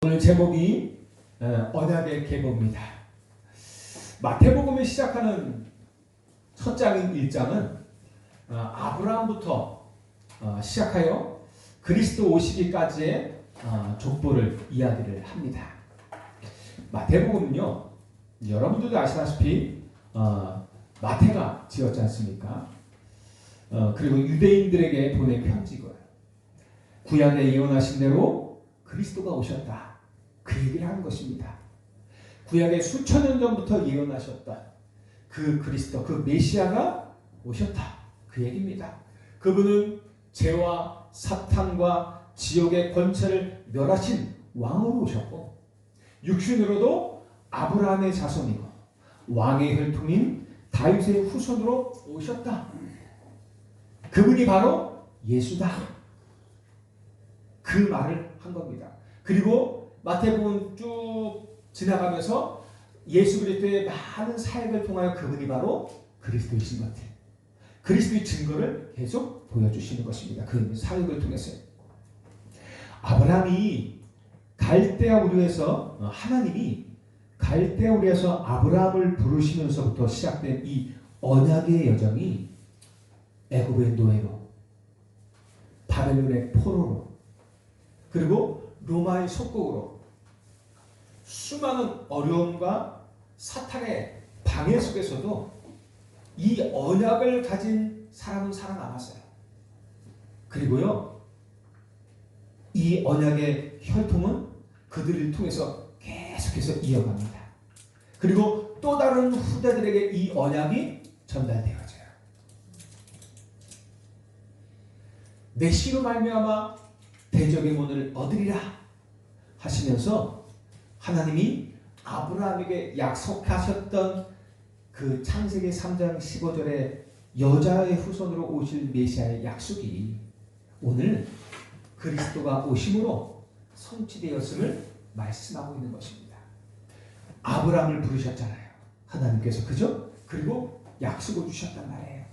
오늘 제목이 언약의 계보입니다. 마태복음을 시작하는 첫 장인 1장은 아브라함부터 시작하여 그리스도 오시기까지의 족보를 이야기를 합니다. 마태복음은요, 여러분들도 아시다시피 마태가 지었지 않습니까? 그리고 유대인들에게 보낸 편지고요. 구약에 예언하신 대로 그리스도가 오셨다. 그 얘기를 하는 것입니다. 구약에 수천 년 전부터 예언하셨다. 그 그리스도, 그 메시아가 오셨다. 그 얘기입니다. 그분은 죄와 사탄과 지옥의 권세를 멸하신 왕으로 오셨고, 육신으로도 아브라함의 자손이고 왕의 혈통인 다윗의 후손으로 오셨다. 그분이 바로 예수다. 그 말을 한 겁니다. 그리고 마태복음 쭉 지나가면서 예수 그리스도의 많은 사역을 통하여 그분이 바로 그리스도이신 것 같아요. 그리스도의 증거를 계속 보여주시는 것입니다. 그 사역을 통해서. 아브라함이 갈대아 우르에서 하나님이 갈대아 우르에서 아브라함을 부르시면서부터 시작된 이 언약의 여정이 애굽의 노예로, 바벨론의 포로로, 그리고 로마의 속국으로 수많은 어려움과 사탄의 방해 속에서도 이 언약을 가진 사람은 살아남았어요. 그리고요, 이 언약의 혈통은 그들을 통해서 계속해서 이어갑니다. 그리고 또 다른 후대들에게 이 언약이 전달되어져요. 내 씨로 말미암아 대적의 문을 얻으리라 하시면서 하나님이 아브라함에게 약속하셨던 그 창세기 3장 15절의 여자의 후손으로 오실 메시아의 약속이 오늘 그리스도가 오심으로 성취되었음을 말씀하고 있는 것입니다. 아브라함을 부르셨잖아요. 하나님께서, 그죠? 그리고 약속을 주셨단 말이에요.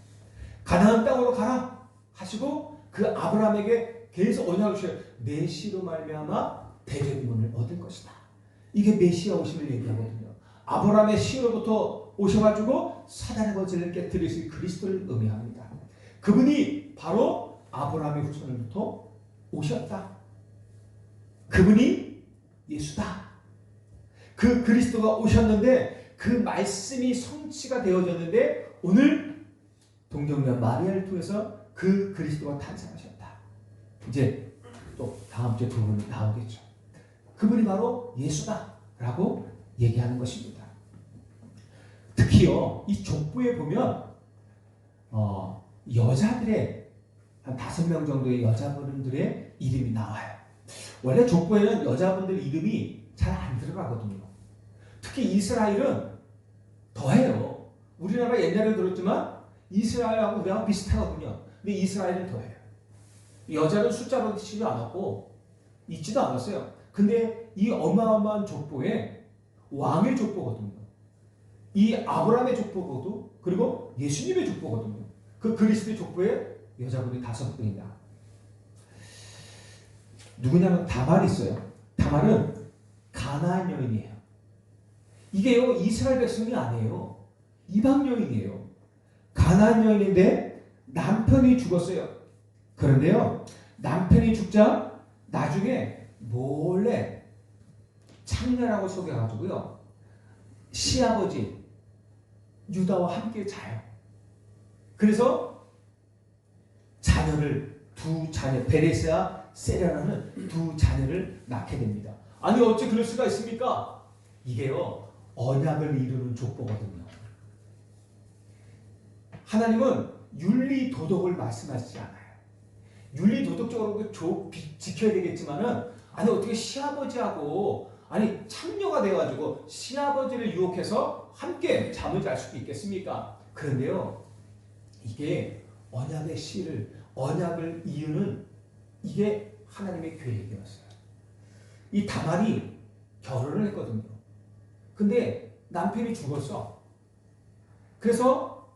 가나안 땅으로 가라 하시고 그 아브라함에게 계속 언약을 주셔요. 내 씨로 말미암아 대적의 문을 얻을 것이다. 이게 메시아 오심을 얘기하거든요. 아브라함의 씨로부터 오셔가지고 사단의 권세를 깨뜨리실 그리스도를 의미합니다. 그분이 바로 아브라함의 후손으로부터 오셨다. 그분이 예수다. 그 그리스도가 오셨는데 그 말씀이 성취가 되어졌는데 오늘 동정녀 마리아를 통해서 그 그리스도가 탄생하셨다. 이제 또 다음 주에 부분이 나오겠죠. 그분이 바로 예수다라고 얘기하는 것입니다. 특히요, 이 족보에 보면 여자들의 한 5명 정도의 여자분들의 이름이 나와요. 원래 족보에는 여자분들 이름이 잘 안 들어가거든요. 특히 이스라엘은 더해요. 우리나라 옛날에 들었지만 이스라엘하고 우리하고 비슷하거든요. 근데 이스라엘은 더해요. 여자는 숫자로 치지 않았고 있지도 않았어요. 근데 이 어마어마한 족보에 왕의 족보거든요. 이 아브라함의 족보거든, 그리고 예수님의 족보거든요. 그 그리스도의 족보에 여자분이 5분이다. 누구냐면 다말이 있어요. 다말은 가나안 여인이에요. 이게요, 이스라엘 백성이 아니에요. 이방 여인이에요. 가나안 여인인데 남편이 죽었어요. 그런데요, 남편이 죽자 나중에 몰래 창녀라고 속여가지고요, 시아버지 유다와 함께 자요. 그래서 두 자녀, 베레스와 세라라는 2 자녀를 낳게 됩니다. 아니 어찌 그럴 수가 있습니까? 이게요, 언약을 이루는 족보거든요. 하나님은 윤리 도덕을 말씀하시지 않아요. 윤리 도덕적으로 지켜야 되겠지만은, 아니 어떻게 시아버지하고 창녀가 돼가지고 시아버지를 유혹해서 함께 잠을 잘 수도 있겠습니까? 그런데요, 이게 언약을 이유는 이게 하나님의 계획이었어요. 이 다말이 결혼을 했거든요. 근데 남편이 죽었어. 그래서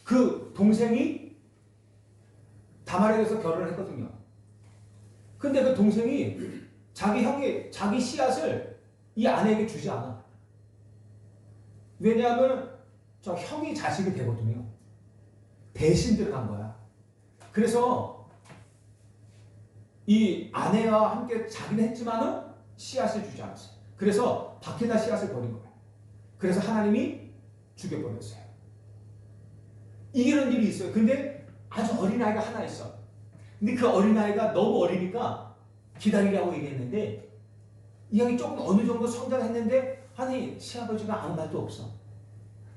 그 동생이 다말에게서 결혼을 했거든요. 근데 그 동생이 자기 형이 자기 씨앗을 이 아내에게 주지 않아. 왜냐하면 저 형이 자식이 되거든요. 대신 들어간 거야. 그래서 이 아내와 함께 자기는 했지만은 씨앗을 주지 않았어요. 그래서 밖에다 씨앗을 버린 거예요. 그래서 하나님이 죽여버렸어요. 이런 일이 있어요. 근데 아주 어린아이가 하나 있어. 근데 그 어린아이가 너무 어리니까 기다리라고 얘기했는데 이 형이 조금 어느 정도 성장했는데 아니 시아버지가 아무 말도 없어.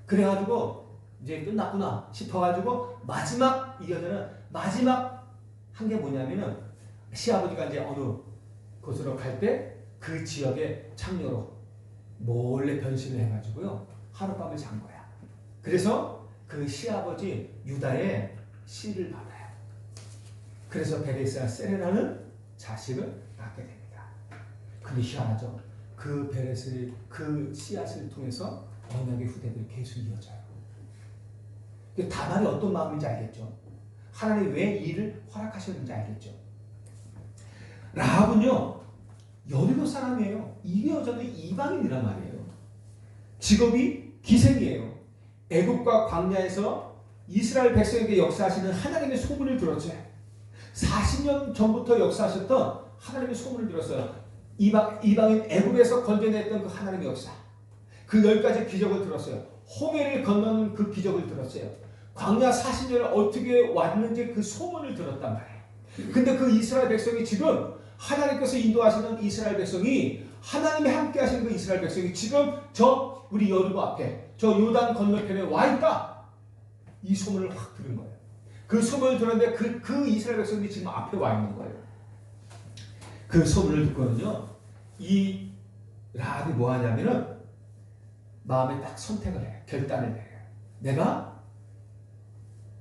그래가지고 이제 끝났구나 싶어가지고 마지막 이 여자는 마지막 한 게 뭐냐면은 시아버지가 이제 어느 곳으로 갈 때 그 지역의 창녀로 몰래 변신을 해가지고요 하룻밤을 잔 거야. 그래서 그 시아버지 유다의 씨를 받아요. 그래서 베레스와 세레라는 자식을 낳게 됩니다. 근데 희한하죠. 그 베레스의 그 씨앗을 통해서 언약의 후대들이 계속 이어져요. 다말이 어떤 마음인지 알겠죠. 하나님 왜 이 일을 허락하셨는지 알겠죠. 라합은요 여리고 사람이에요. 이 여자는 이방인이란 말이에요. 직업이 기생이에요. 애국과 광야에서 이스라엘 백성에게 역사하시는 하나님의 소문을 들었죠. 40년 전부터 역사하셨던 하나님의 소문을 들었어요. 이방인 애국에서 건져냈던 그 하나님의 역사. 그 10가지 기적을 들었어요. 홍해를 건너는 그 기적을 들었어요. 광야 40년을 어떻게 왔는지 그 소문을 들었단 말이에요. 근데 그 이스라엘 백성이 지금 하나님께서 인도하시는 이스라엘 백성이 하나님이 함께 하시는 그 이스라엘 백성이 지금 저 우리 여리고 앞에 저 요단 건너편에 와 있다. 이 소문을 확 들은 거예요. 그 소문을 들었는데 그 이스라엘 백성이 지금 앞에 와 있는 거예요. 그 소문을 듣고는요 이 라합이 뭐 하냐면은 마음에 딱 선택을 해요. 결단을 내려요. 내가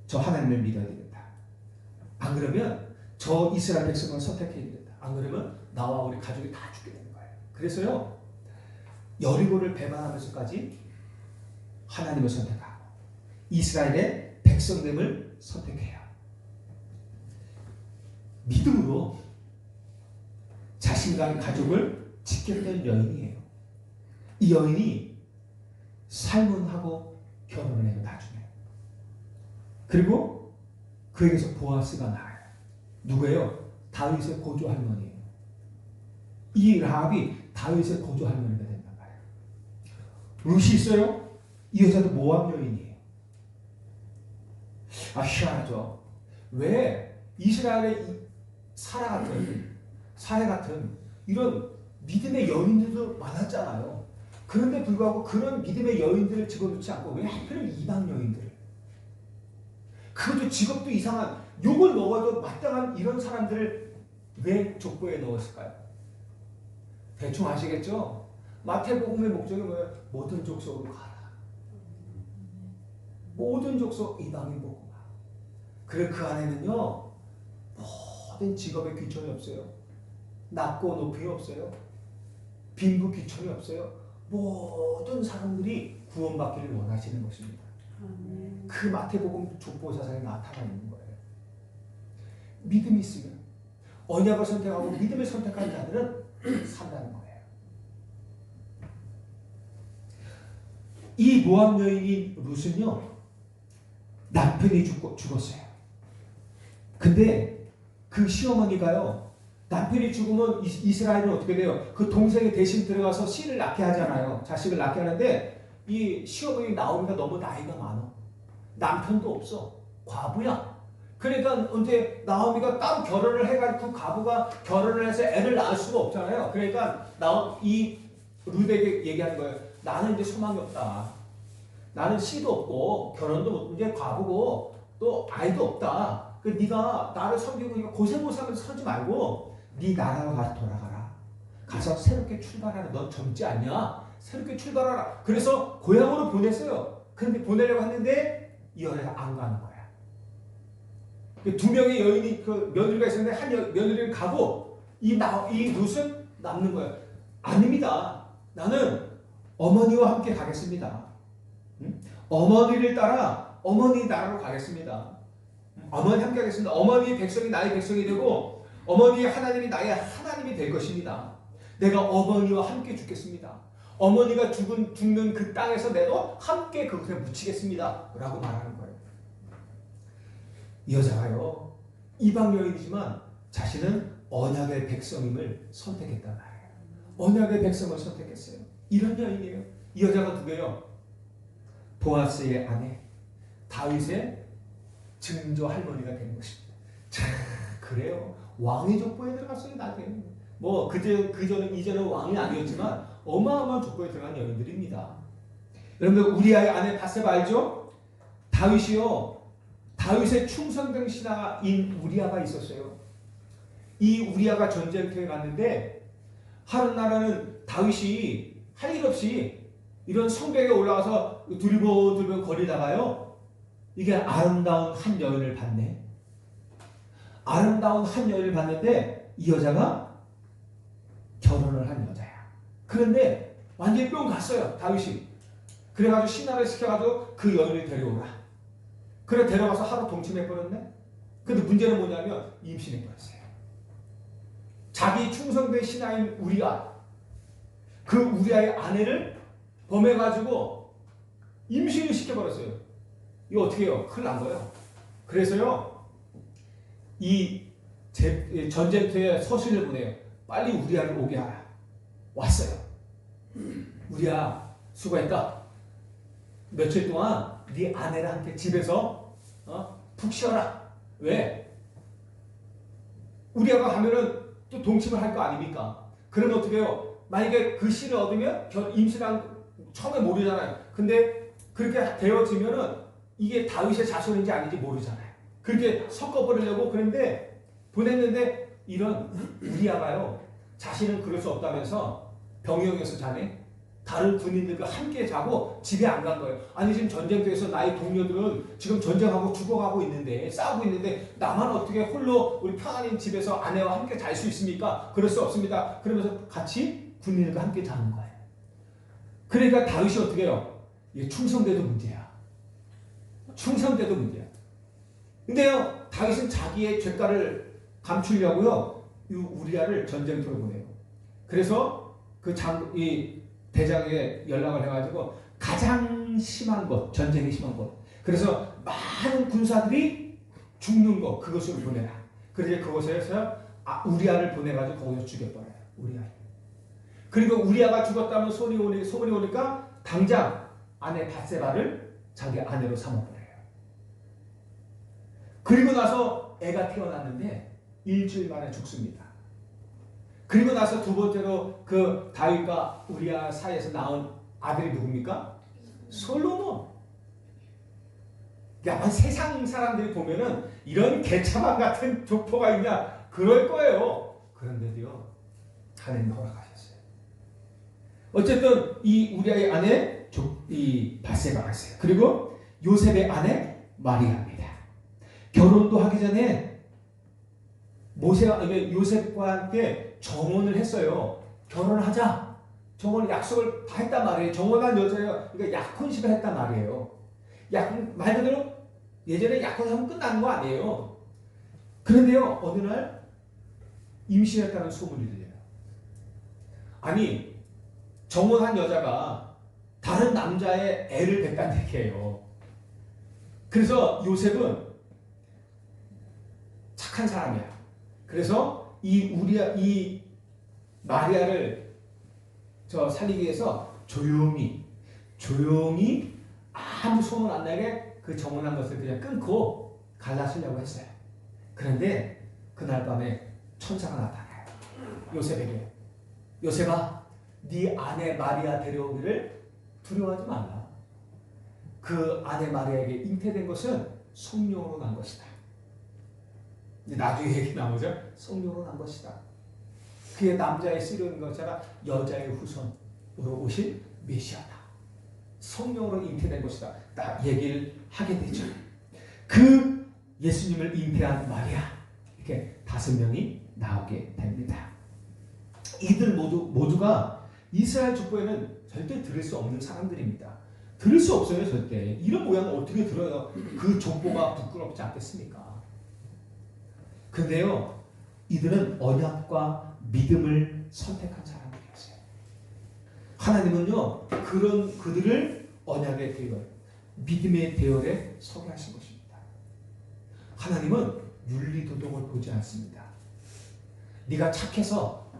저 하나님을 믿어야 되겠다. 안 그러면 저 이스라엘 백성을 선택해야 되겠다. 안 그러면 나와 우리 가족이 다 죽게 되는 거예요. 그래서요 여리고를 배반하면서까지 하나님을 선택하고 이스라엘의 백성됨을 선택해요. 믿음으로 자신과 가족을 지켰던 여인이에요. 이 여인이 살문하고 결혼을 해요. 나중에. 그리고 그에게서 보아스가 나와요. 누구예요? 다윗의 고조 할머니예요. 이 라합이 다윗의 고조 할머니가 된단 말이에요. 룻이 있어요. 이 여자도 모압 여인이에요. 희한하죠. 왜 이스라엘의 사례 같은 이런 믿음의 여인들도 많았잖아요. 그런데 불구하고 그런 믿음의 여인들을 집어넣지 않고 왜 하필 이방 여인들을? 그것도 직업도 이상한 욕을 먹어도 마땅한 이런 사람들을 왜 족보에 넣었을까요? 대충 아시겠죠? 마태복음의 목적이 뭐예요? 모든 족속으로 가라. 모든 족속 이방인 복음화. 그래 그 안에는요 모든 직업의 귀천이 없어요. 낮고 높이 없어요. 빈부 귀천이 없어요. 모든 사람들이 구원받기를 원하시는 것입니다. 그 마태복음 족보사상에 나타나 있는 거예요. 믿음이 있으면 언약을 선택하고 믿음을 선택한 자들은 산다는 거예요. 이 모압 여인인 룻은요 남편이 죽었어요. 근데 그 시어머니가요 남편이 죽으면 이스라엘은 어떻게 돼요? 그 동생이 대신 들어가서 씨를 낳게 하잖아요. 자식을 낳게 하는데 이 시어머니 나오미가 너무 나이가 많아. 남편도 없어. 과부야. 그러니까 언제 나오미가 따로 결혼을 해가지고 그 과부가 결혼을 해서 애를 낳을 수가 없잖아요. 그러니까 이 룻에게 얘기하는 거예요. 나는 이제 소망이 없다. 나는 씨도 없고 결혼도 못 이제 과부고 또 아이도 없다. 그 네가 나를 섬기고 고생고생하면서 서지 말고 네 나라로 가서 돌아가라. 가서 새롭게 출발하라. 넌 젊지 않냐? 새롭게 출발하라. 그래서 고향으로 보냈어요. 그런데 보내려고 했는데 이 여자가 안 가는 거야. 두 명의 여인이 그 며느리가 있었는데 한 며느리는 가고 이 룻은 남는 거예요. 아닙니다. 나는 어머니와 함께 가겠습니다. 어머니를 따라 어머니 나라로 가겠습니다. 어머니 함께 하겠습니다. 어머니의 백성이 나의 백성이 되고 어머니 하나님이 나의 하나님이 될 것입니다. 내가 어머니와 함께 죽겠습니다. 어머니가 죽는 그 땅에서 내도 함께 그곳에 묻히겠습니다. 라고 말하는 거예요. 이 여자가요, 이방 여인이지만 자신은 언약의 백성임을 선택했단 말이에요. 언약의 백성을 선택했어요. 이런 여인이에요. 이 여자가 누구예요? 보아스의 아내, 다윗의 증조 할머니가 된 것입니다. 자, 그래요. 왕의 족보에 들어갔어요. 나중에. 뭐 그전은 이전은 왕이 아니었지만 어마어마한 족보에 들어간 여인들입니다. 여러분들 우리아의 아내 바세바 알죠? 다윗이요. 다윗의 충성된 신하인 우리아가 있었어요. 이 우리아가 전쟁터에 갔는데 하룻날은 다윗이 할 일 없이 이런 성벽에 올라가서 두리번두리번 거리다가요. 이게 아름다운 한 여인을 봤네. 아름다운 한 여인을 봤는데 이 여자가 결혼을 한 여자야. 그런데 완전히 뿅 갔어요. 다윗이. 그래가지고 신하를 시켜가지고 그 여인을 데려오라. 그래 데려가서 하루 동침해버렸네. 근데 문제는 뭐냐면 임신해버렸어요. 자기 충성된 신하인 우리아, 그 우리아의 아내를 범해가지고 임신을 시켜버렸어요. 이거 어떻게 해요? 큰일 난 거예요. 그래서요, 이 전쟁터에 서신을 보내요. 빨리 우리아를 오게 하라. 왔어요. 우리아 수고했다. 며칠 동안 네 아내랑 함께 집에서 푹 쉬어라. 왜? 우리아가 가면은 또 동침을 할 거 아닙니까? 그러면 어떻게 해요? 만약에 그 씨를 얻으면 임신한 처음에 모르잖아요. 근데 그렇게 되어지면은 이게 다윗의 자손인지 아닌지 모르잖아요. 그렇게 섞어버리려고 그런데 보냈는데 이런 우리아가요, 자신은 그럴 수 없다면서 병영에서 자네 다른 군인들과 함께 자고 집에 안 간 거예요. 아니 지금 전쟁터에서 나의 동료들은 지금 전쟁하고 죽어가고 있는데 싸우고 있는데 나만 어떻게 홀로 우리 평안인 집에서 아내와 함께 잘 수 있습니까? 그럴 수 없습니다. 그러면서 같이 군인들과 함께 자는 거예요. 그러니까 다윗이 어떻게 해요? 이게 충성돼도 문제야. 충성돼도 문제야. 근데요, 다윗은 자기의 죄가를 감추려고요, 이 우리아를 전쟁터로 보내요. 그래서 이 대장에 연락을 해가지고 가장 심한 곳, 전쟁이 심한 곳. 그래서 많은 군사들이 죽는 곳, 그것으로 보내라. 그래서 그곳에서 우리아를 보내가지고 거기서 죽여버려요. 우리아. 그리고 우리아가 죽었다는 소문이 오니까 당장 아내 바세바를 자기 아내로 삼아버려요. 그리고 나서 애가 태어났는데 일주일 만에 죽습니다. 그리고 나서 두 번째로 그 다윗과 우리아 사이에서 낳은 아들이 누굽니까? 솔로몬. 아마 세상 사람들이 보면은 이런 개차반 같은 족보가 있냐 그럴 거예요. 그런데도요, 하나님 허락하셨어요. 어쨌든 이 우리아의 아내 이 바세바가 있어요. 그리고 요셉의 아내 마리아입니다. 결혼도 하기 전에 요셉과 함께 정혼을 했어요. 결혼하자. 정혼 약속을 다 했단 말이에요. 정혼한 여자예요. 그러니까 약혼식을 했단 말이에요. 말 그대로 예전에 약혼하면 끝나는 거 아니에요. 그런데요, 어느 날 임신했다는 소문이 들려요. 아니, 정혼한 여자가 다른 남자의 애를 뱉단 얘기예요. 그래서 요셉은 착한 사람이야. 그래서 이 마리아를 살리기 위해서 조용히 아무 소문 안 나게 그 정혼한 것을 그냥 끊고 갈라쓰려고 했어요. 그런데 그날 밤에 천사가 나타나요. 요셉에게. 요셉아, 네 아내 마리아 데려오기를 두려워하지 말라. 그 아내 마리아에게 잉태된 것은 성령으로 난 것이다. 나중에 얘기 나오죠. 성령으로 난 것이다. 그의 남자의 씨름인 것처럼 여자의 후손으로 오신 메시아다. 성령으로 잉태된 것이다. 딱 얘기를 하게 되죠. 그 예수님을 잉태한 마리아, 이렇게 5명이 나오게 됩니다. 이들 모두가 이스라엘 족보에는 절대 들을 수 없는 사람들입니다. 들을 수 없어요, 절대. 이런 모양을 어떻게 들어요? 그 족보가 부끄럽지 않겠습니까? 근데요, 이들은 언약과 믿음을 선택한 사람들이었어요. 하나님은요, 그런 그들을 언약의 대열, 믿음의 대열에 서게 하신 것입니다. 하나님은 윤리도덕을 보지 않습니다. 네가 착해서,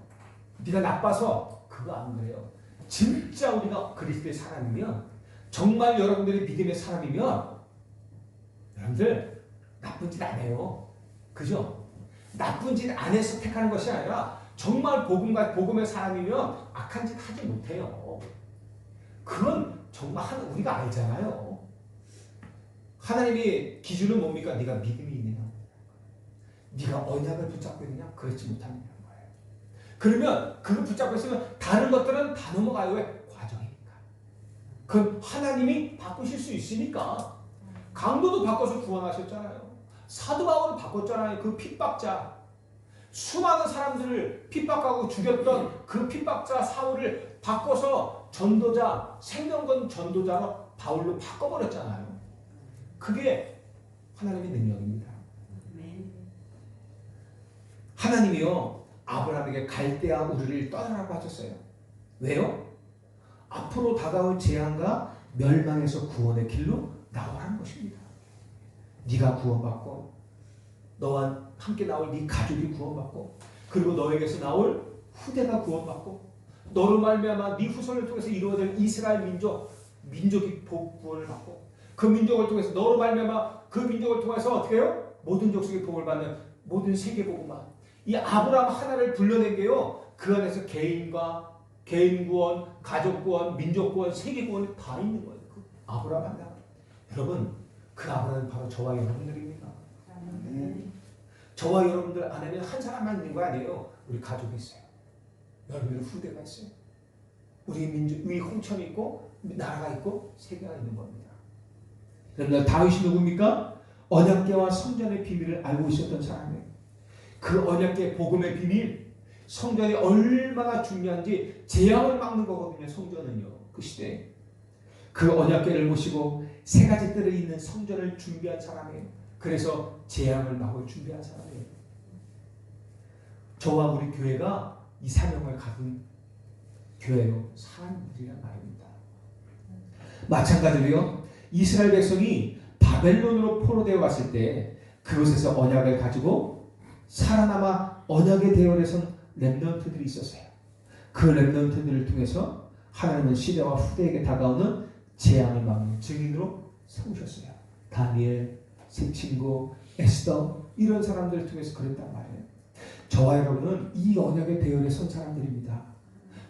네가 나빠서 그거 안 그래요. 진짜 우리가 그리스도의 사람이면, 정말 여러분들이 믿음의 사람이면 여러분들 나쁜 짓 안 해요. 그죠? 나쁜 짓 안 해서 택하는 것이 아니라 정말 복음의 사람이면 악한 짓 하지 못해요. 그건 정말 우리가 알잖아요. 하나님의 기준은 뭡니까? 네가 믿음이 있느냐, 네가 언약을 붙잡고 있느냐, 그렇지 못하느냐는 거예요. 그러면 그걸 붙잡고 있으면 다른 것들은 다 넘어가요. 왜? 과정이니까. 그건 하나님이 바꾸실 수 있으니까. 강도도 바꿔서 구원하셨잖아요. 사도 바울을 바꿨잖아요. 그 핍박자, 수많은 사람들을 핍박하고 죽였던 그 핍박자 사울을 바꿔서 전도자, 생명건 전도자로 바울로 바꿔버렸잖아요. 그게 하나님의 능력입니다. 하나님이요, 아브라함에게 갈대아 우르를 떠나라고 하셨어요. 왜요? 앞으로 다가올 재앙과 멸망에서 구원의 길로 나오라는 것입니다. 네가 구원받고 너와 함께 나올 네 가족이 구원받고, 그리고 너에게서 나올 후대가 구원받고, 너로 말미암아 네 후손을 통해서 이루어질 이스라엘 민족이 구원을 받고, 그 민족을 통해서 너로 말미암아 그 민족을 통해서 어떻게 해요? 모든 족속의 복을 받는 모든 세계 복음화. 이 아브라함 하나를 불러낸 게요, 그 안에서 개인 구원, 가족 구원, 민족 구원, 세계 구원이 다 있는 거예요. 그 아브라함 하나. 여러분, 그 아브라함은 바로 저와 여러분들입니다. 저와 여러분들 안에는 한 사람만 있는 거 아니에요. 우리 가족이 있어요. 여러분들 후대가 있어요. 우리 민족, 우리 홍천이 있고 나라가 있고 세계가 있는 겁니다. 그런데 다윗이 누굽니까? 언약궤와 성전의 비밀을 알고 있었던 사람이에요. 그 언약궤 복음의 비밀, 성전이 얼마나 중요한지 재앙을 막는 거거든요. 성전은요, 그 시대에. 그 언약궤를 모시고 세 가지 뜰에 있는 성전을 준비한 사람이에요. 그래서 재앙을 막을 준비한 사람이에요. 저와 우리 교회가 이 사명을 가진 교회로 사람들이란 말입니다. 마찬가지로요, 이스라엘 백성이 바벨론으로 포로되어 갔을 때 그곳에서 언약을 가지고 살아남아 언약의 대열에 선 렘넌트들이 있었어요. 그 렘넌트들을 통해서 하나님은 시대와 후대에게 다가오는 재앙을 막는 증인으로 세우셨어요. 다니엘, 세 친구, 에스더, 이런 사람들을 통해서 그랬단 말이에요. 저와 여러분은 이 언약의 대열에 선 사람들입니다.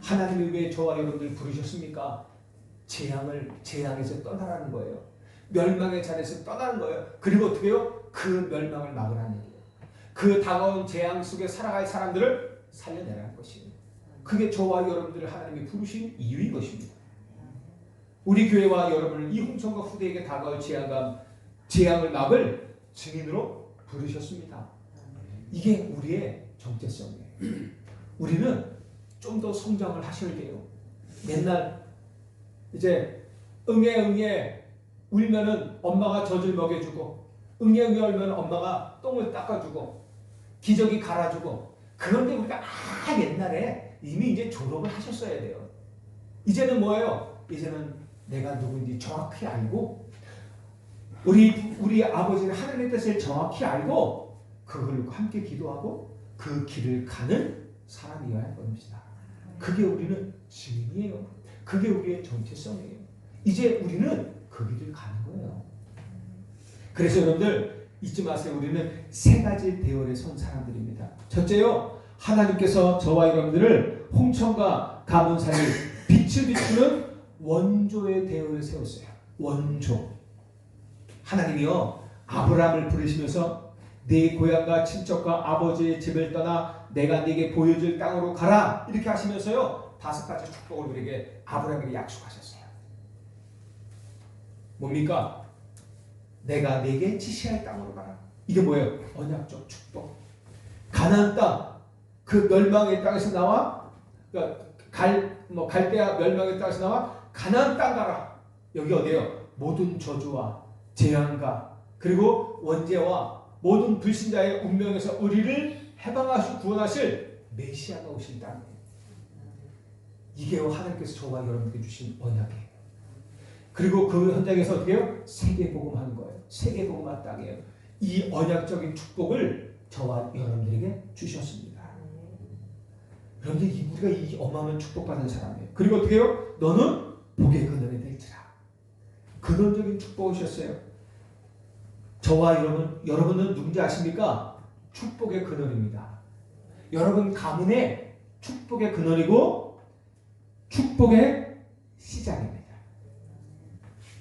하나님이 왜 저와 여러분들 부르셨습니까? 재앙에서 떠나라는 거예요. 멸망의 자리에서 떠나는 거예요. 그리고 어떻게 해요? 그 멸망을 막으라는 얘기예요. 그 다가온 재앙 속에 살아갈 사람들을 살려내라는 것이에요. 그게 저와 여러분들을 하나님이 부르신 이유인 것입니다. 우리 교회와 여러분을 이 홍천과 후대에게 다가올 재앙을 막을 증인으로 부르셨습니다. 이게 우리의 정체성이에요. 우리는 좀 더 성장을 하셔야 돼요. 맨날 이제 응애 울면은 엄마가 젖을 먹여주고, 응애 울면 엄마가 똥을 닦아주고, 기저귀 갈아주고. 그런데 우리가 옛날에 이미 이제 졸업을 하셨어야 돼요. 이제는 뭐예요? 이제는 내가 누구인지 정확히 알고, 우리 아버지는 하나님의 뜻을 정확히 알고 그걸 함께 기도하고 그 길을 가는 사람이어야 할 겁니다. 그게 우리는 증인이에요. 그게 우리의 정체성이에요. 이제 우리는 그 길을 가는 거예요. 그래서 여러분들 잊지 마세요. 우리는 세 가지 대열에 선 사람들입니다. 첫째요, 하나님께서 저와 여러분들을 홍천과 가문 사이 빛을 비추는 원조의 대열에 세웠어요. 원조. 하나님이요, 아브라함을 부르시면서 네 고향과 친척과 아버지의 집을 떠나 내가 네게 보여줄 땅으로 가라, 이렇게 하시면서요 5가지 축복을 우리에게 아브라함에게 약속하셨어요. 뭡니까? 내가 네게 지시할 땅으로 가라. 이게 뭐예요? 언약적 축복. 가나안 땅, 그 멸망의 땅에서 나와, 그러니까 갈대아 멸망의 땅에서 나와 가나안 땅 가라. 여기 어디예요? 모든 저주와 재앙과 그리고 원죄와 모든 불신자의 운명에서 우리를 해방하시고 구원하실 메시아가 오신다는 거예요. 이게 하나님께서 저와 여러분께 주신 언약이에요. 그리고 그 현장에서 어떻게 해요? 세계복음 하는 거예요. 세계복음 한 땅이에요. 이 언약적인 축복을 저와 여러분들에게 주셨습니다. 여러분들 우리가 이 어마어마한 축복받은 사람이에요. 그리고 어떻게 해요? 너는 복의 근원이 될지라. 근원적인 축복을 주셨어요. 저와 여러분은 누군지 아십니까? 축복의 근원입니다. 여러분 가문의 축복의 근원이고 축복의 시작입니다.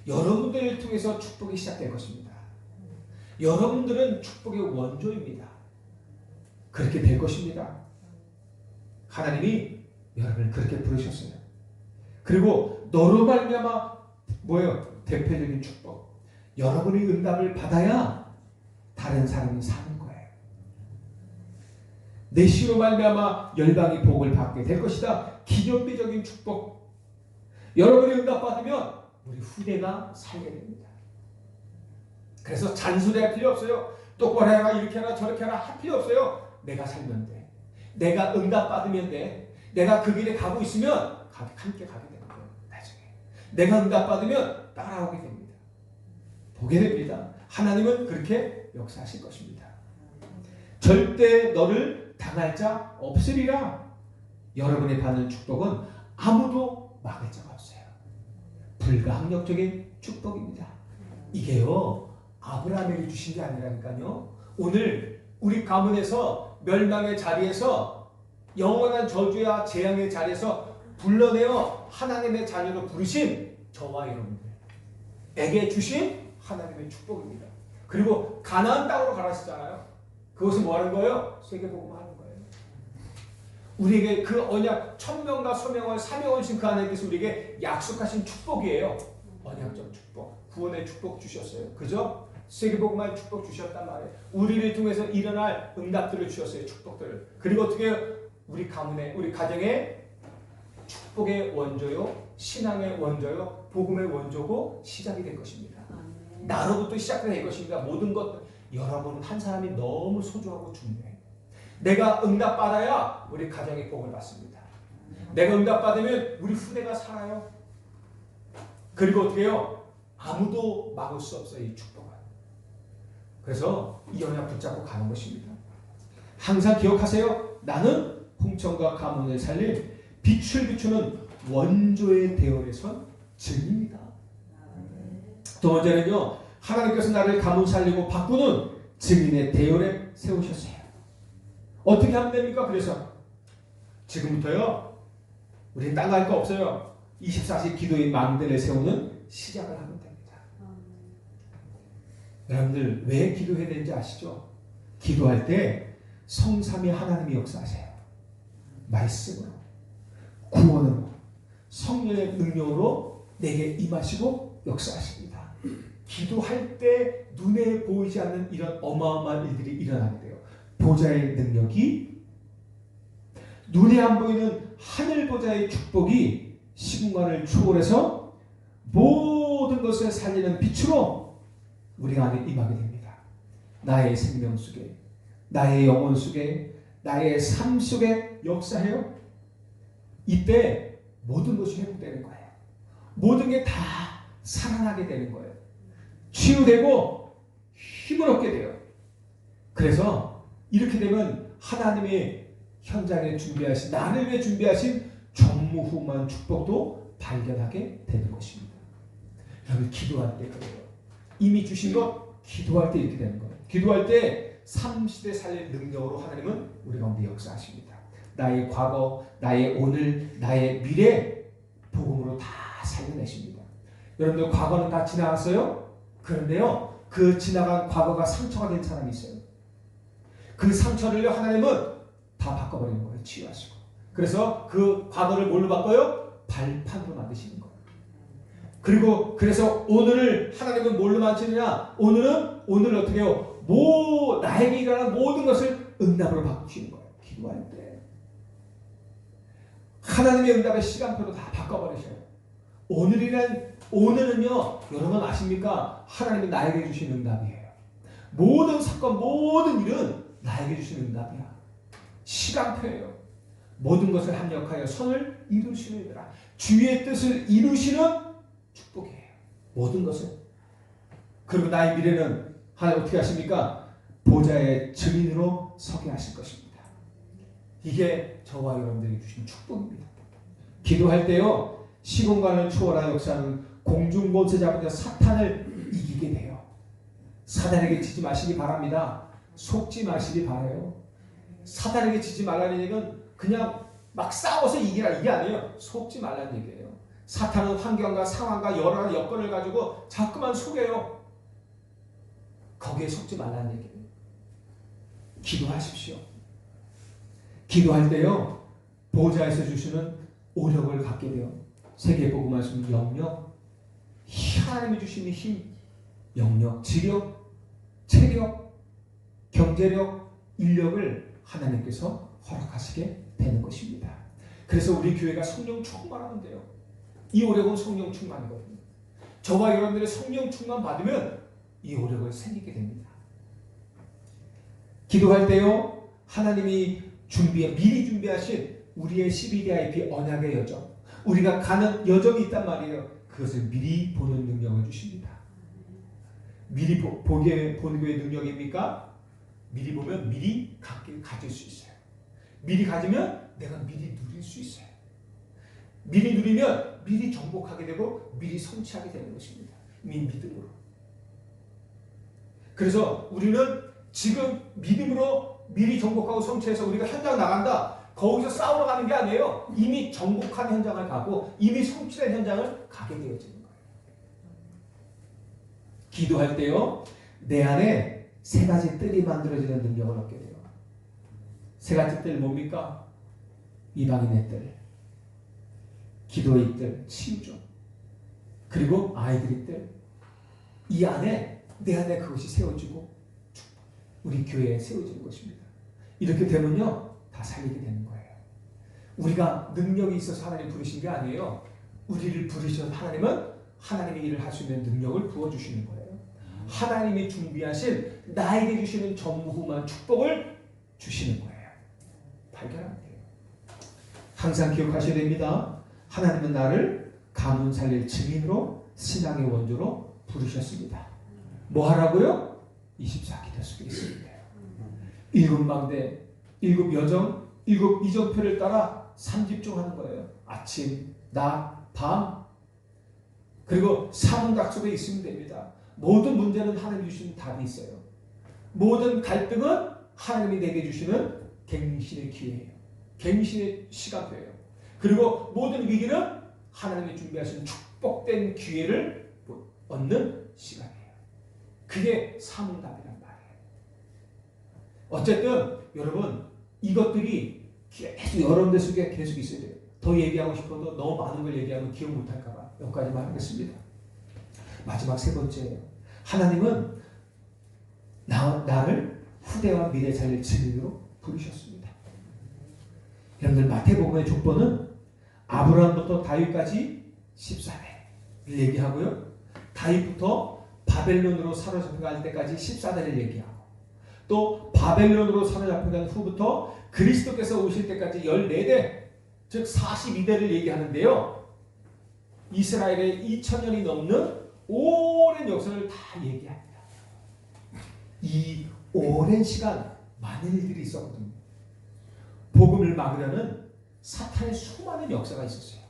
여러분들을 통해서 축복이 시작될 것입니다. 여러분들은 축복의 원조입니다. 그렇게 될 것입니다. 하나님이 여러분을 그렇게 부르셨어요. 그리고 너로 말미암아 뭐예요? 대표적인 축복. 여러분이 응답을 받아야 다른 사람이 사는 거예요. 내 시로 말미암아 열방이 복을 받게 될 것이다. 기념비적인 축복. 여러분이 응답 받으면 우리 후대가 살게 됩니다. 그래서 잔소리할 필요 없어요. 똑바로 해라, 이렇게 해라, 저렇게 해라 할 필요 없어요. 내가 살면 돼. 내가 응답 받으면 돼. 내가 그 길에 가고 있으면 함께 가게 되는 거예요. 나중에 내가 응답 받으면 따라오게 됩니다. 보게 됩니다. 하나님은 그렇게 역사하실 것입니다. 절대 너를 당할 자 없으리라. 여러분이 받는 축복은 아무도 막을 자가 없어요. 불가항력적인 축복입니다. 이게요 아브라함에게 주신 게 아니라니까요. 오늘 우리 가문에서 멸망의 자리에서 영원한 저주와 재앙의 자리에서 불러내어 하나님의 자녀로 부르신 저와 여러분들에게 주신 하나님의 축복입니다. 그리고 가나안 땅으로 가라시잖아요. 그것은 뭐 하는 거예요? 세계복음 하는 거예요. 우리에게 그 언약 천명과 소명을 사명하신 그 하나님께서 우리에게 약속하신 축복이에요. 언약적 축복, 구원의 축복 주셨어요. 그죠? 세계복음의 축복 주셨단 말이에요. 우리를 통해서 일어날 응답들을 주셨어요. 축복들을. 그리고 어떻게 우리 가문에, 우리 가정에 축복의 원조요, 신앙의 원조요, 복음의 원조고 시작이 될 것입니다. 나로부터 시작될 것입니다. 모든 것 여러분 한 사람이 너무 소중하고 중요해요. 내가 응답받아야 우리 가정이 복을 받습니다. 내가 응답받으면 우리 후대가 살아요. 그리고 어떻게 해요? 아무도 막을 수 없어요. 이 축복은. 그래서 이 언약 붙잡고 가는 것입니다. 항상 기억하세요. 나는 홍천과 가문을 살릴 빛을 비추는 원조의 대열에 선 증인이다. 두 번째는요. 하나님께서 나를 가문 살리고 바꾸는 증인의 대열에 세우셨어요. 어떻게 하면 됩니까? 그래서 지금부터요. 우리는 나갈 거 없어요. 24시 기도의 망대를 세우는 시작을 하면 됩니다. 여러분들 왜 기도해야 되는지 아시죠? 기도할 때 성삼위 하나님이 역사하세요. 말씀으로, 구원으로, 성령의 능력으로 내게 임하시고 역사하십니다. 기도할 때 눈에 보이지 않는 이런 어마어마한 일들이 일어나게 돼요. 보좌의 능력이, 눈에 안 보이는 하늘 보좌의 축복이 시공간을 초월해서 모든 것을 살리는 빛으로 우리 안에 임하게 됩니다. 나의 생명 속에, 나의 영혼 속에, 나의 삶 속에 역사해요. 이때 모든 것이 회복되는 거예요. 모든 게 다 살아나게 되는 거예요. 치유되고 힘을 얻게 돼요. 그래서 이렇게 되면 하나님의 현장에 준비하신, 나를 위해 준비하신 전무후무한 축복도 발견하게 되는 것입니다. 여러분 기도할 때 그래요. 이미 주신 것 기도할 때 이렇게 되는 거예요. 기도할 때 삼시대 살릴 능력으로 하나님은 우리 가운데 역사하십니다. 나의 과거, 나의 오늘, 나의 미래 복음으로 다 살려내십니다. 여러분들 과거는 다 지나갔어요? 그런데요, 그 지나간 과거가 상처가 된 사람이 있어요. 그 상처를 하나님은 다 바꿔버리는 거예요. 치유하시고. 그래서 그 과거를 뭘로 바꿔요? 발판으로 만드시는 거예요. 그리고 그래서 오늘을 하나님은 뭘로 만드시느냐? 오늘을 어떻게 해요? 나에게 일어나는 모든 것을 응답으로 바꾸시는 거예요. 기도할 때. 하나님의 응답의 시간표도 다 바꿔버리셔요. 오늘은요, 여러분 아십니까? 하나님이 나에게 주신 응답이에요. 모든 사건, 모든 일은 나에게 주신 응답이야. 시간표예요. 모든 것을 합력하여 선을 이루시느니라. 주의 뜻을 이루시는 축복이에요. 모든 것을. 그리고 나의 미래는 하나님 어떻게 하십니까? 보좌의 증인으로 서게 하실 것입니다. 이게 저와 여러분들에게 주신 축복입니다. 기도할 때요, 시공간을 초월한 역사는 공중권세 잡은 사탄을 이기게 돼요. 사탄에게 지지 마시기 바랍니다. 속지 마시기 바라요. 사탄에게 지지 말라는 얘기는 그냥 막 싸워서 이기라 이게 아니에요. 속지 말라는 얘기예요. 사탄은 환경과 상황과 여러 가지 여건을 가지고 자꾸만 속여요. 거기에 속지 말라는 얘기예요. 기도하십시오. 기도할 때요, 보좌에서 주시는 오력을 갖게 돼요. 세계복음 말씀 영역, 하나님이 주시는 힘, 영역, 지력, 체력, 경제력, 인력을 하나님께서 허락하시게 되는 것입니다. 그래서 우리 교회가 성령 충만하는데요. 이 오력은 성령 충만이거든요. 저와 여러분들의 성령 충만 받으면 이 오력을 생기게 됩니다. 기도할 때요, 하나님이 미리 준비하신 우리의 CBDIP 언약의 여정, 우리가 가는 여정이 있단 말이에요. 그것을 미리 보는 능력을 주십니다. 미리 보는 게 능력입니까? 미리 보면 미리 가질 수 있어요. 미리 가지면 내가 미리 누릴 수 있어요. 미리 누리면 미리 정복하게 되고 미리 성취하게 되는 것입니다. 믿음으로. 그래서 우리는 지금 믿음으로 미리 정복하고 성취해서 우리가 현장 나간다. 거기서 싸우러 가는 게 아니에요. 이미 정복한 현장을 가고 이미 성취된 현장을 가게 되어지는 거예요. 기도할 때요, 내 안에 세 가지 뜰이 만들어지는 능력을 얻게 돼요. 세 가지 뜰 뭡니까? 이방인의 뜰, 기도의 뜰, 치유죠. 그리고 아이들의 뜰. 이 안에 내 안에 그것이 세워지고 우리 교회에 세워지는 것입니다. 이렇게 되면요, 다 살리게 되는 거예요. 우리가 능력이 있어서 하나님 부르신 게 아니에요. 우리를 부르신 하나님은 하나님의 일을 할 수 있는 능력을 부어주시는 거예요. 하나님이 준비하신 나에게 주시는 전무후무한 축복을 주시는 거예요. 발견하면 돼요. 항상 기억하셔야 됩니다. 하나님은 나를 가문 살릴 증인으로 신앙의 원조로 부르셨습니다. 뭐 하라고요? 24기도 속에 있습니다. 7망대, 7여정, 7이정표를 따라 3집중하는 거예요. 아침, 낮, 밤, 그리고 사문각 속에 있으면 됩니다. 모든 문제는 하나님이 주시는 답이 있어요. 모든 갈등은 하나님이 내게 주시는 갱신의 기회예요. 갱신의 시간표예요. 그리고 모든 위기는 하나님이 준비하신 축복된 기회를 얻는 시간이에요. 그게 사문답이란 말이에요. 어쨌든 여러분, 이것들이 계속 여러분들 속에 계속 있어야 돼요. 더 얘기하고 싶어도 너무 많은 걸 얘기하면 기억 못할까 봐 여기까지만 하겠습니다. 마지막 세 번째예요. 하나님은 나를 후대와 미래 살릴 증인으로 부르셨습니다. 여러분들, 마태복음의 족보는 아브라함부터 다윗까지 14대를 얘기하고요. 다윗부터 바벨론으로 사로잡혀갈 때까지 14대를 얘기하고, 또 바벨론으로 사로잡혀간 후부터 그리스도께서 오실 때까지 14대, 즉 42대를 얘기하는데요. 이스라엘의 2000년이 넘는 오랜 역사를 다 얘기합니다. 이 오랜 시간 많은 일들이 있었거든요. 복음을 막으려는 사탄의 수많은 역사가 있었어요.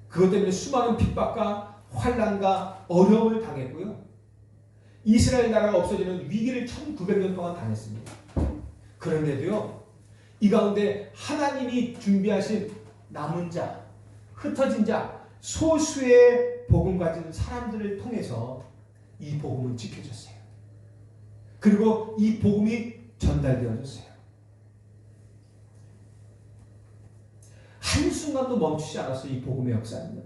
그것 때문에 수많은 핍박과 환난과 어려움을 당했고요. 이스라엘 나라가 없어지는 위기를 1900년 동안 당했습니다. 그런데도요, 이 가운데 하나님이 준비하신 남은 자, 흩어진 자, 소수의 복음 가진 사람들을 통해서 이 복음은 지켜졌어요. 그리고 이 복음이 전달되어졌어요. 한순간도 멈추지 않았어요. 이 복음의 역사는요.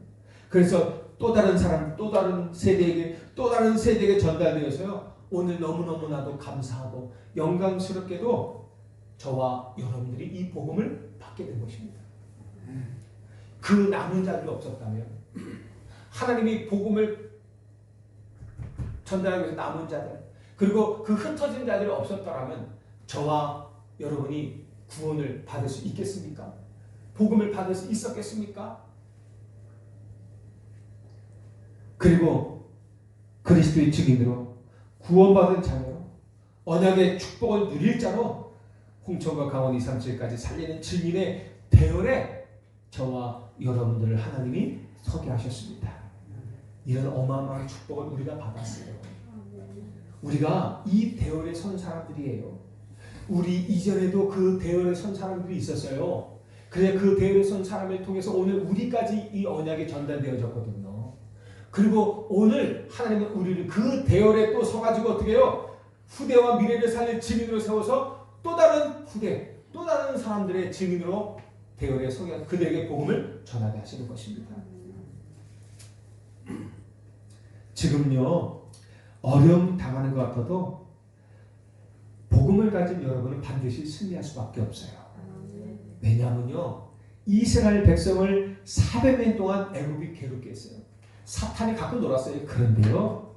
그래서 또 다른 사람, 또 다른 세대에게 전달되어서요. 오늘 너무너무나도 감사하고 영광스럽게도 저와 여러분들이 이 복음을 받게 된 것입니다. 그 남은 자들이 없었다면, 하나님이 복음을 전달하기 위해서 남은 자들, 그리고 그 흩어진 자들이 없었더라면 저와 여러분이 구원을 받을 수 있겠습니까? 복음을 받을 수 있었겠습니까? 그리고 그리스도의 증인으로 구원받은 자녀로 언약의 축복을 누릴 자로 홍천과 강원 2, 3, 7까지 살리는 증인의 대열에 저와 여러분들을 하나님이 서게 하셨습니다. 이런 어마어마한 축복을 우리가 받았어요. 우리가 이 대열에 선 사람들이에요. 우리 이전에도 그 대열에 선 사람들이 있었어요. 그래 그 대열에 선 사람을 통해서 오늘 우리까지 이 언약이 전달되어졌거든요. 그리고 오늘 하나님은 우리를 그 대열에 또 서가지고 어떻게 해요? 후대와 미래를 살릴 증인으로 세워서 또 다른 후대, 또 다른 사람들의 증인으로 대열에 서게 그들에게 복음을 전하게 하시는 것입니다. 지금요 어려움 당하는 것 같아도 복음을 가진 여러분은 반드시 승리할 수밖에 없어요. 왜냐하면요 이스라엘 백성을 400년 동안 애굽이 괴롭게 했어요. 사탄이 갖고 놀았어요. 그런데요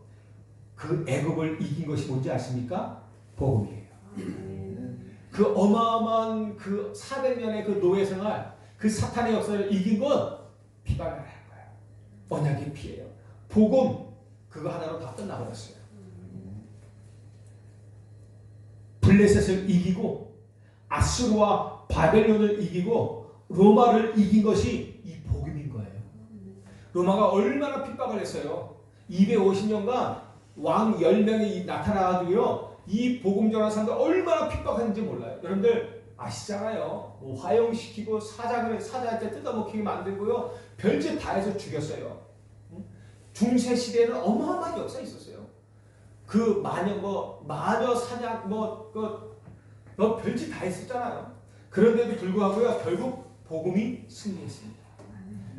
그 애굽을 이긴 것이 뭔지 아십니까? 복음이에요. 그 어마어마한 그 400년의 그 노예 생활, 그 사탄의 역사를 이긴 건 피발을 한 거예요. 언약의 피예요. 복음 그거 하나로 다 끝나버렸어요. 블레셋을 이기고 아수르와 바벨론을 이기고 로마를 이긴 것이 이 복음인 거예요. 로마가 얼마나 핍박을 했어요. 250년간 왕 10명이 나타나가지고요. 이 복음 전하는 사람들 얼마나 핍박했는지 몰라요. 여러분들 아시잖아요. 화형시키고 사자한테 뜯어먹히게 만들고요. 별짓 다 해서 죽였어요. 중세 시대에는 어마어마한 역사 있었어요. 그 마녀 사냥 별짓 다 했었잖아요. 그런데도 불구하고요 결국 복음이 승리했습니다.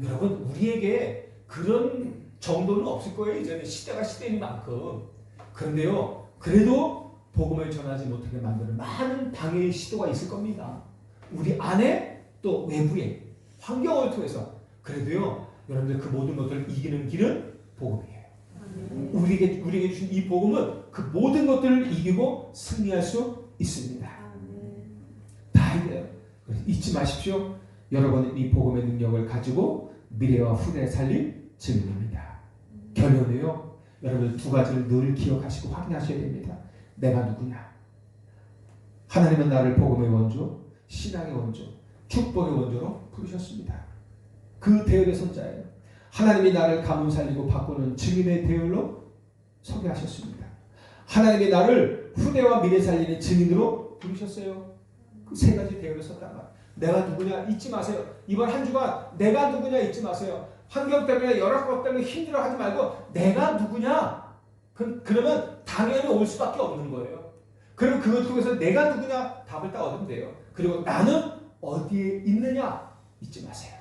여러분 우리에게 그런 정도는 없을 거예요. 이제는 시대가 시대인 만큼. 그런데요 그래도 복음을 전하지 못하게 만드는 많은 방해의 시도가 있을 겁니다. 우리 안에 또 외부에 환경을 통해서. 그래도요 여러분들 그 모든 것들을 이기는 길은 복음이에요. 우리에게 주신 이 복음은 그 모든 것들을 이기고 승리할 수 있습니다. 다 이겨요. 잊지 마십시오. 여러분은 이 복음의 능력을 가지고 미래와 후대에 살릴 증인입니다. 결론은요 여러분 두 가지를 늘 기억하시고 확인하셔야 됩니다. 내가 누구냐? 하나님은 나를 복음의 원조, 신앙의 원조, 축복의 원조로 부르셨습니다. 그 대열의 선자예요. 하나님이 나를 가문 살리고 바꾸는 증인의 대열로 서게 하셨습니다. 하나님이 나를 후대와 미래 살리는 증인으로 부르셨어요. 그 세 가지 대열에 섰단 말이에요. 내가 누구냐 잊지 마세요. 이번 한 주간 내가 누구냐 잊지 마세요. 환경 때문에 열악법 때문에 힘들어하지 말고 내가 누구냐? 그러면 당연히 올 수밖에 없는 거예요. 그럼 그걸 통해서 내가 누구냐 답을 딱 얻으면 돼요. 그리고 나는 어디에 있느냐 잊지 마세요.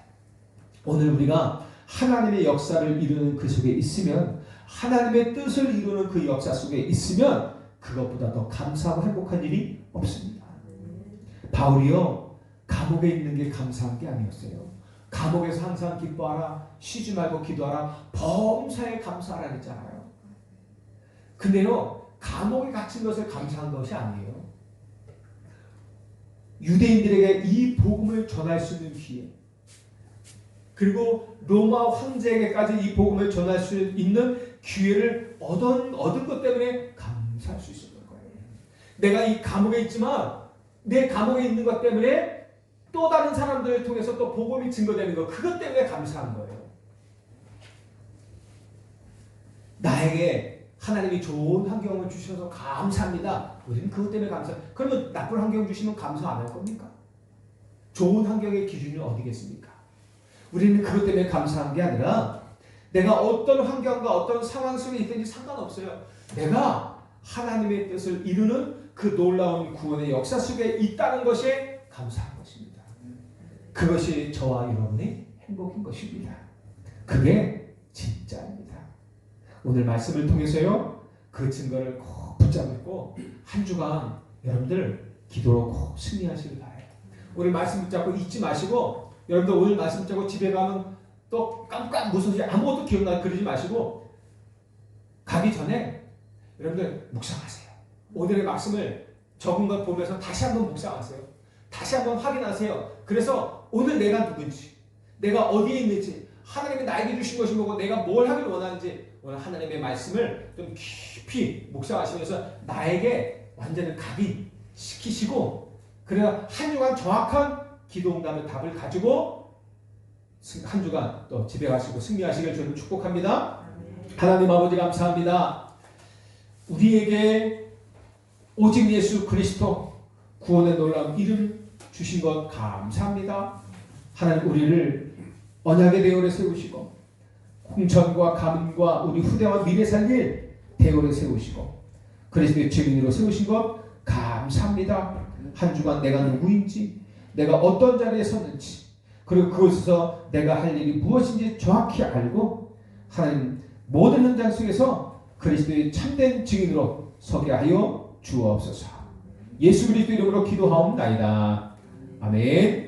오늘 우리가 하나님의 역사를 이루는 그 속에 있으면 하나님의 뜻을 이루는 그 역사 속에 있으면 그것보다 더 감사하고 행복한 일이 없습니다. 바울이요 감옥에 있는 게 감사한 게 아니었어요. 감옥에서 항상 기뻐하라, 쉬지 말고 기도하라, 범사에 감사하라 했잖아요. 근데요 감옥에 갇힌 것을 감사한 것이 아니에요. 유대인들에게 이 복음을 전할 수 있는 기회, 그리고 로마 황제에게까지 이 복음을 전할 수 있는 기회를 얻은 것 때문에 감사할 수 있었던 거예요. 내가 이 감옥에 있지만 내 감옥에 있는 것 때문에 또 다른 사람들을 통해서 또 복음이 증거되는 것, 그것 때문에 감사한 거예요. 나에게 하나님이 좋은 환경을 주셔서 감사합니다. 우리는 그것 때문에 감사. 그러면 나쁜 환경 주시면 감사 안 할 겁니까? 좋은 환경의 기준이 어디겠습니까? 우리는 그것 때문에 감사한 게 아니라 내가 어떤 환경과 어떤 상황 속에 있든지 상관없어요. 내가 하나님의 뜻을 이루는 그 놀라운 구원의 역사 속에 있다는 것에 감사한 것입니다. 그것이 저와 여러분의 행복인 것입니다. 그게 진짜입니다. 오늘 말씀을 통해서요 그 증거를 꼭 붙잡고 한 주간 여러분들 기도로 꼭 승리하시길 바라요. 오늘 말씀 붙잡고 잊지 마시고, 여러분들 오늘 말씀 붙잡고 집에 가면 또 깜깜 무슨 소리 아무것도 기억나 그러지 마시고 가기 전에 여러분들 묵상하세요. 오늘의 말씀을 적은 것 보면서 다시 한번 묵상하세요. 다시 한번 확인하세요. 그래서 오늘 내가 누군지, 내가 어디에 있는지, 하나님이 나에게 주신 것이 뭐고 내가 뭘 하길 원하는지 오늘 하나님의 말씀을 좀 깊이 묵상하시면서 나에게 완전히 각인시키시고, 그래야 한 주간 정확한 기도응답의 답을 가지고 한 주간 또 집에 가시고 승리하시길 저는 축복합니다. 하나님 아버지 감사합니다. 우리에게 오직 예수 그리스도 구원의 놀라운 이름 주신 것 감사합니다. 하나님 우리를 언약의 대열에 세우시고 홍천과 가문과 우리 후대와 미래 살릴 대열에 세우시고 그리스도의 증인으로 세우신 것 감사합니다. 한 주간 내가 누구인지, 내가 어떤 자리에 섰는지, 그리고 그곳에서 내가 할 일이 무엇인지 정확히 알고 하나님 모든 현장 속에서 그리스도의 참된 증인으로 서게 하여 주옵소서. 예수 그리스도 이름으로 기도하옵나이다. 아멘.